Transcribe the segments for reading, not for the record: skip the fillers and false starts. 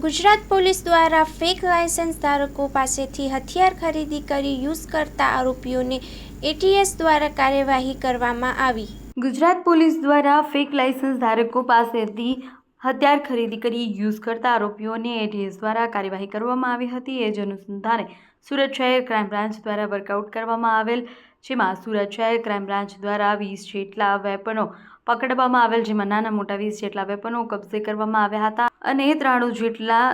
Gujarat police દ્વારા fake licence ધારકો પાસેથી હથિયાર ખરીદી કરી યુઝ કરતા આરોપીઓને એટીએસ દ્વારા કાર્યવાહી કરવામાં આવી। ગુજરાત પોલીસ દ્વારા ફેક લાયસન્સ ધારકો પાસેથી હથિયાર ખરીદી કરી યુઝ કરતા આરોપીઓને એટીએસ દ્વારા કાર્યવાહી કરવામાં આવી હતી। એ જ અનુસંધાને સુરત શહેર ક્રાઇમ બ્રાન્ચ દ્વારા વર્કઆઉટ કરવામાં આવેલ, જેમાં સુરત શહેર ક્રાઇમ બ્રાન્ચ દ્વારા 20 જેટલા વેપનો પકડવામાં આવેલ, જેમાં નાના મોટા 20 જેટલા વેપનો કબ્જે કરવામાં આવ્યા હતા અને 93 જેટલા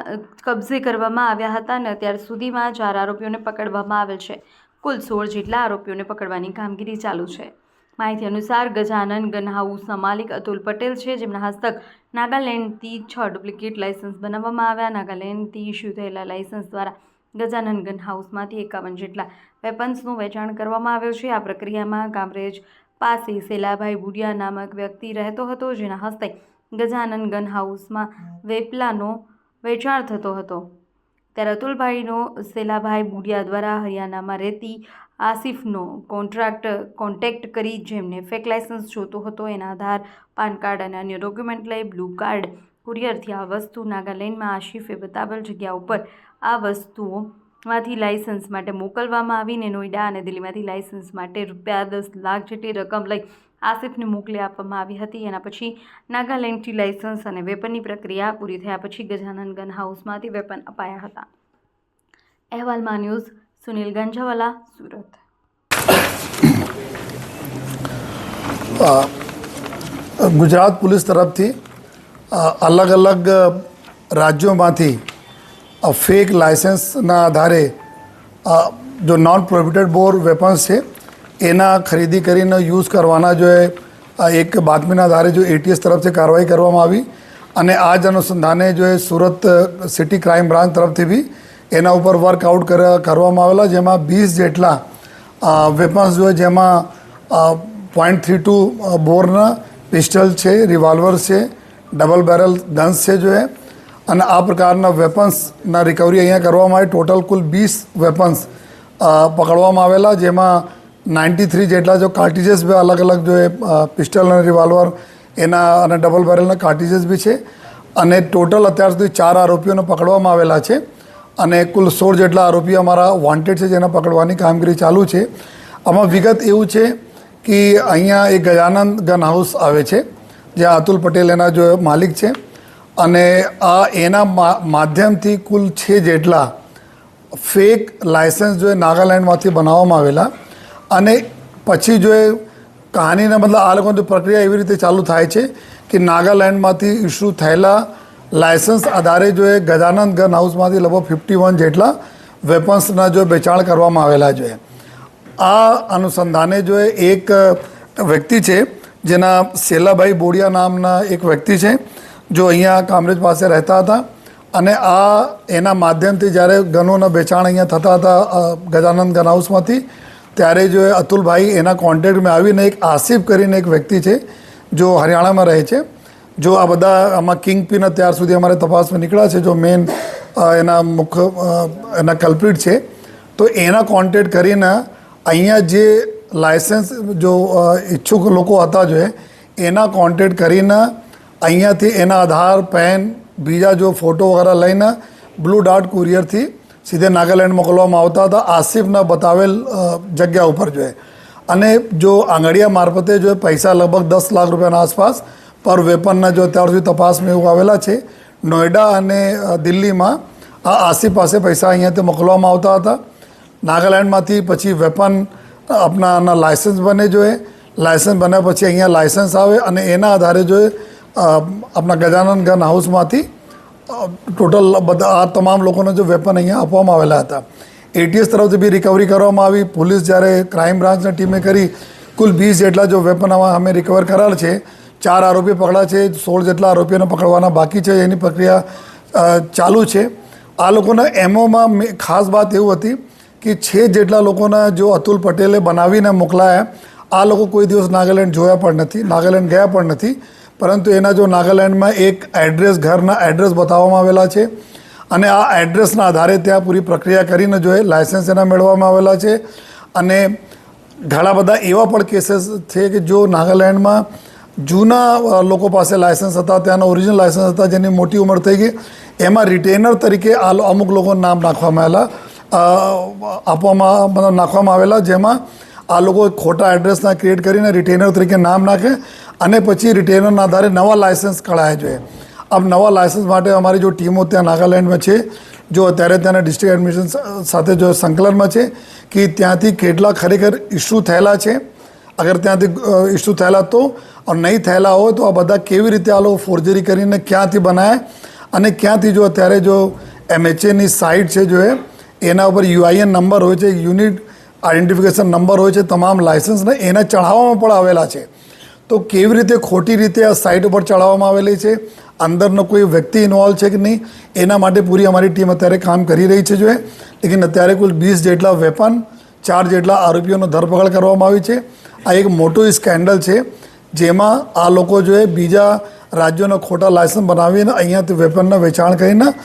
કબ્જે કરવામાં આવ્યા હતા અને અત્યાર સુધીમાં 4 આરોપીઓને પકડવામાં આવેલ છે। કુલ 16 જેટલા આરોપીઓને પકડવાની કામગીરી ચાલુ છે। માહિતી અનુસાર ગજાનન ગન હાઉસના માલિક અતુલ પટેલ છે, જેમના હસ્તક નાગાલેન્ડથી 6 ડુપ્લિકેટ લાયસન્સ બનાવવામાં આવ્યા। નાગાલેન્ડથી ઇસ્યુ થયેલા લાયસન્સ દ્વારા ગજાનન ગન હાઉસમાંથી 51 જેટલા વેપન્સનું વેચાણ કરવામાં આવ્યું છે। આ પ્રક્રિયામાં કામરેજ પાસે સેલાભાઈ બુડિયા નામક વ્યક્તિ રહેતો હતો, જેના હસ્તે ગજાનન ગન હાઉસમાં વેપલાનો વેચાણ થતો હતો। ત્યારે અતુલભાઈનો સેલાભાઈ બુડિયા દ્વારા હરિયાણામાં રહેતી આસિફનો કોન્ટેક્ટ કરી જેમને ફેક લાયસન્સ જોતો હતો, એના આધાર, પાન કાર્ડ અને અન્ય ડોક્યુમેન્ટ લઈ બ્લુ કાર્ડ કુરિયરથી આ વસ્તુ નાગાલેન્ડમાં આસિફે બતાવેલ જગ્યા ઉપર આ વસ્તુઓમાંથી લાયસન્સ માટે મોકલવામાં આવીને નોઈડા અને દિલ્હીમાંથી લાયસન્સ માટે રૂપિયા 10 લાખ જેટલી રકમ લઈ આસિફને મોકલી આપવામાં આવી હતી। એના પછી નાગાલેન્ડથી લાયસન્સ અને વેપનની પ્રક્રિયા પૂરી થયા પછી ગજાનન ગન હાઉસમાંથી વેપન અપાયા હતા। અહેવાલમાં ન્યૂઝ સુનિલ ગંજાવાલા, સુરત। ગુજરાત પોલીસ તરફથી અલગ અલગ રાજ્યોમાંથી ફેક લાયસન્સના આધારે જો નોન પ્રોહિબિટેડ બોર વેપન્સ છે એના ખરીદી કરીને યુઝ કરવાના જો એક બાતમીના આધારે જો એટીએસ તરફથી કાર્યવાહી કરવામાં આવી અને આ જ અનુસંધાને જો સુરત સિટી ક્રાઇમ બ્રાન્ચ તરફથી બી એના ઉપર વર્કઆઉટ કરવામાં આવેલા, જેમાં 20 જેટલા વેપન્સ જો જેમાં .32 બોરના પિસ્ટલ છે, રિવોલ્વર છે, ડબલ બેરલ ગન્સ છે જો અને આ પ્રકારના વેપન્સના રિકવરી અહીંયા કરવામાં આવી। ટોટલ કુલ 20 વેપન્સ પકડવામાં આવેલા, જેમાં 93 જેટલા જો કાર્ટિजेस બી અલગ અલગ જો પિસ્ટલ અને રિવોલ્વર એના અને ડબલ બેરલના કાર્ટિजेस બી છે અને ટોટલ અત્યાર સુધી 4 આરોપીઓને પકડવામાં આવેલા છે અને કુલ 16 જેટલા આરોપીઓ અમારા વોન્ટેડ છે, જેના પકડવાની કામગીરી ચાલુ છે। આમાં વિગત એવું છે કે અહીંયા એક ગજાનન ગન હાઉસ આવે છે, જ્યાં અતુલ પટેલ એના જો માલિક છે અને આ એના માધ્યમથી કુલ 6 જેટલા ફેક લાયસન્સ જો નાગાલેન્ડમાંથી બનાવવામાં આવેલા અને પછી જો કહાનીના મતલબ આ લોકોની પ્રક્રિયા એવી રીતે ચાલુ થાય છે કે નાગાલેન્ડમાંથી ઇસ્યુ થયેલા લાયસન્સ આધારે જો ગજાનન ગન હાઉસમાંથી લગભગ 51 જેટલા વેપન્સના જો વેચાણ કરવામાં આવેલા છે। આ અનુસંધાને જો એક વ્યક્તિ છે, જેના સેલાભાઈ બોડિયા નામના એક વ્યક્તિ છે, જો અહીંયા કામરેજ પાસે રહેતા હતા અને આ એના માધ્યમથી જ્યારે ગનોના વેચાણ અહીંયા થતા હતા ગજાનન ગન હાઉસમાંથી, ત્યારે જો અતુલભાઈ એના કોન્ટેક્ટમાં આવીને એક આસિફ કરીને એક વ્યક્તિ છે, જો હરિયાણામાં રહે છે, જો આ બધા આમાં કિંગ પિન અત્યાર સુધી અમારે તપાસમાં નીકળ્યા છે, જો મેન એના મુખ્ય એના કલ્પ્રિટ છે, તો એના કોન્ટેક્ટ કરીને અહીંયા જે લાયસન્સ જો ઈચ્છુક લોકો હતા જો એના કોન્ટેક્ટ કરીને અહીંયાથી એના આધાર, પેન, બીજા જો ફોટો વગેરે લઈને બ્લુ ડાર્ટ કુરિયરથી સીધે નાગાલેન્ડ મોકલવામાં આવતા હતા આસિફના બતાવેલ જગ્યા ઉપર જો અને જો આંગળીયા મારફતે જો પૈસા લગભગ 10 લાખ રૂપિયાના આસપાસ પર વેપનના જો અત્યાર સુધી તપાસમાં એવું આવેલા છે। નોઈડા અને દિલ્હીમાં આ આસિફ પાસે પૈસા અહીંયાથી મોકલવામાં આવતા હતા। નાગાલેન્ડમાંથી પછી વેપન આપણાના લાયસન્સ બને જોઈએ, લાયસન્સ બન્યા પછી અહીંયા લાયસન્સ આવે અને એના આધારે જો આપણા ગજાનન ગન હાઉસમાંથી ટોટલ બધા આ તમામ લોકોને જો વેપન અહીંયા આપવામાં આવેલા હતા। એટીએસ તરફથી બી રિકવરી કરવામાં આવી। પોલીસ જ્યારે ક્રાઇમ બ્રાન્ચની ટીમે કરી કુલ 20 જેટલા જો વેપન અમે રિકવર કરેલ છે। 4 આરોપી પકડા છે, 16 જેટલા આરોપીઓને પકડવાના બાકી છે, એની પ્રક્રિયા ચાલુ છે। આ લોકોના એમઓમાં ખાસ વાત એવું હતી કે 6 જેટલા લોકોના જો અતુલ પટેલે બનાવીને મોકલાયા, આ લોકો કોઈ દિવસ નાગાલેન્ડ જોયા પણ નથી, નાગાલેન્ડ ગયા પણ નથી, પરંતુ એના જો નાગાલેન્ડમાં એક એડ્રેસ, ઘરના એડ્રેસ બતાવવામાં આવેલા છે અને આ એડ્રેસના આધારે ત્યાં પૂરી પ્રક્રિયા કરીને જો લાયસન્સ એના મેળવવામાં આવેલા છે। અને ઘણા બધા એવા પણ કેસીસ છે કે જો નાગાલેન્ડમાં જૂના લોકો પાસે લાયસન્સ હતા, ત્યાંના ઓરિજિનલ લાયસન્સ હતા, જેની મોટી ઉંમર થઈ ગઈ, એમાં રિટેનર તરીકે અમુક લોકોના નામ નાખવામાં આવેલા, જેમાં આ લોકો ખોટા એડ્રેસના ક્રિએટ કરીને રિટેનર તરીકે નામ નાખે અને પછી રિટેનરના આધારે નવા લાયસન્સ કઢાયા જોઈએ. अब नवा लाइसेंस માટે અમારી जो ટીમો ત્યાં નાગાલેન્ડમાં છે, જો અત્યારે ત્યાંના ડિસ્ટ્રિક્ટ એડમિનિસ્ટ્રેશન સાથે જો સંકલનમાં છે કે ત્યાંથી કેટલા ખરેખર ઇસ્યુ થયેલા છે, અગર ત્યાંથી ઇસ્યુ થયેલા તો નહીં થયેલા હોય તો આ બધા કેવી રીતે આ લોકો ફોર્જરી કરીને ક્યાંથી બનાવે અને ક્યાંથી જો અત્યારે જો MHAની સાઇટ છે જો એના ઉપર UIN નંબર હોય છે, યુનિટ આઈડેન્ટિફિકેશન નંબર હોય છે તમામ લાઇસન્સને, એના ચઢાવવામાં પણ આવેલા છે. તો કેવી રીતે ખોટી રીતે આ સાઇટ ઉપર ચડાવવામાં આવેલી છે, અંદરનો કોઈ વ્યક્તિ ઇન્વોલ્વ છે કે નહીં, એના માટે પૂરી અમારી ટીમ અત્યારે કામ કરી રહી છે. જોઈએ લેકિન અત્યારે કુલ 20 જેટલા વેપન, 4 જેટલા આરોપીઓનો ધરપકડ કરવામાં આવી છે. આ એક મોટું સ્કેન્ડલ છે જેમાં આ લોકો બીજા રાજ્યોના ખોટા લાયસન્સ બનાવીને અહીંયાથી વેપનના વેચાણ કરીને